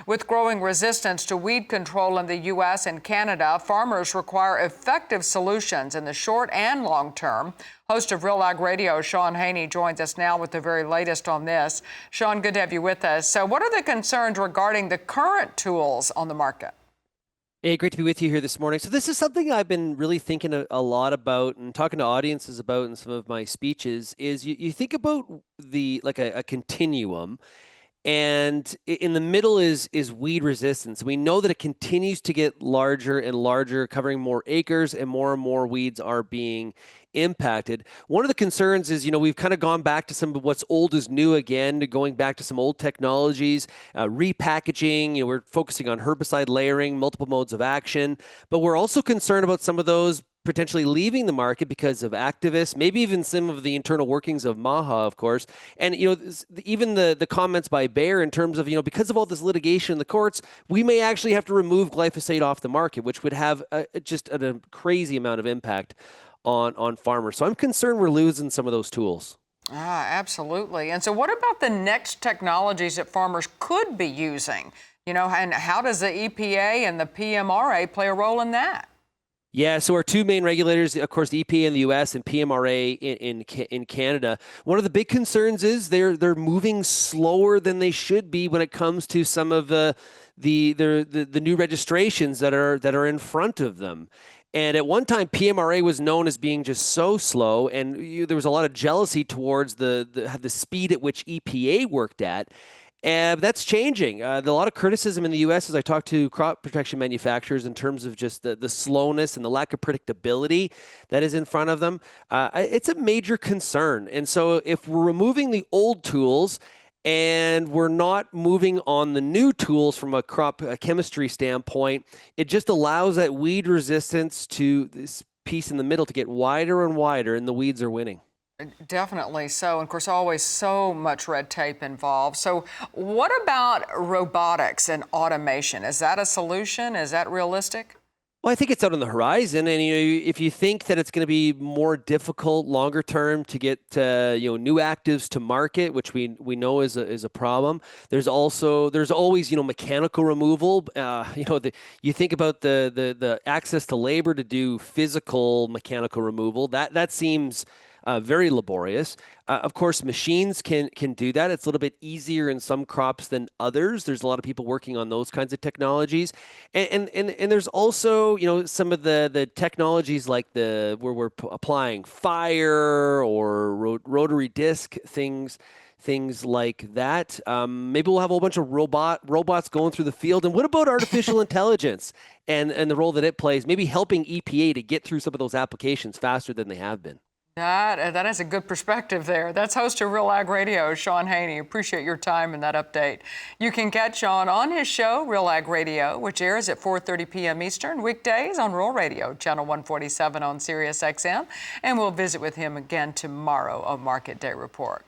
With growing resistance to weed control in the U.S. and Canada, farmers require effective solutions in the short and long term. Host of Real Ag Radio, Sean Haney, joins us now with the very latest on this. Sean, good to have you with us. So what are the concerns regarding the current tools on the market? Hey, great to be with you here this morning. So this is something I've been really thinking a lot about and talking to audiences about in some of my speeches is you think about a continuum, and in the middle is weed resistance. We know that it continues to get larger and larger, covering more acres, and more weeds are being impacted. One of the concerns is, we've kind of gone back to some of what's old is new again, to going back to some old technologies, repackaging. We're focusing on herbicide layering, multiple modes of action, but we're also concerned about some of those potentially leaving the market because of activists, maybe even some of the internal workings of MAHA, of course. And, even the comments by Bayer in terms of, because of all this litigation in the courts, we may actually have to remove glyphosate off the market, which would have just a crazy amount of impact on farmers. So I'm concerned we're losing some of those tools. Absolutely. And so what about the next technologies that farmers could be using? And how does the EPA and the PMRA play a role in that? Yeah, so our two main regulators, of course, the EPA in the U.S. and PMRA in Canada. One of the big concerns is they're moving slower than they should be when it comes to some of the new registrations that are in front of them. And at one time, PMRA was known as being just so slow, and there was a lot of jealousy towards the speed at which EPA worked at. And that's changing. A lot of criticism in the U.S. as I talk to crop protection manufacturers in terms of just the slowness and the lack of predictability that is in front of them. It's a major concern. And so if we're removing the old tools and we're not moving on the new tools from a crop chemistry standpoint, it just allows that weed resistance to this piece in the middle to get wider and wider, and the weeds are winning. Definitely so. And of course, always so much red tape involved. So what about robotics and automation? Is that a solution? Is that realistic? Well, I think it's out on the horizon, and if you think that it's going to be more difficult longer term to get new actives to market, which we know is a problem. There's always mechanical removal. You think about the access to labor to do physical mechanical removal. That seems very laborious. Of course, machines can do that. It's a little bit easier in some crops than others. There's a lot of people working on those kinds of technologies, and there's also some of the technologies like where we're applying fire or rotary disc things like that. Maybe we'll have a whole bunch of robots going through the field. And what about artificial intelligence and the role that it plays, maybe helping EPA to get through some of those applications faster than they have been? That is a good perspective there. That's host of Real Ag Radio, Sean Haney. Appreciate your time and that update. You can catch Sean on his show, Real Ag Radio, which airs at 4:30 p.m. Eastern, weekdays on Rural Radio, channel 147 on Sirius XM. And we'll visit with him again tomorrow on Market Day Report.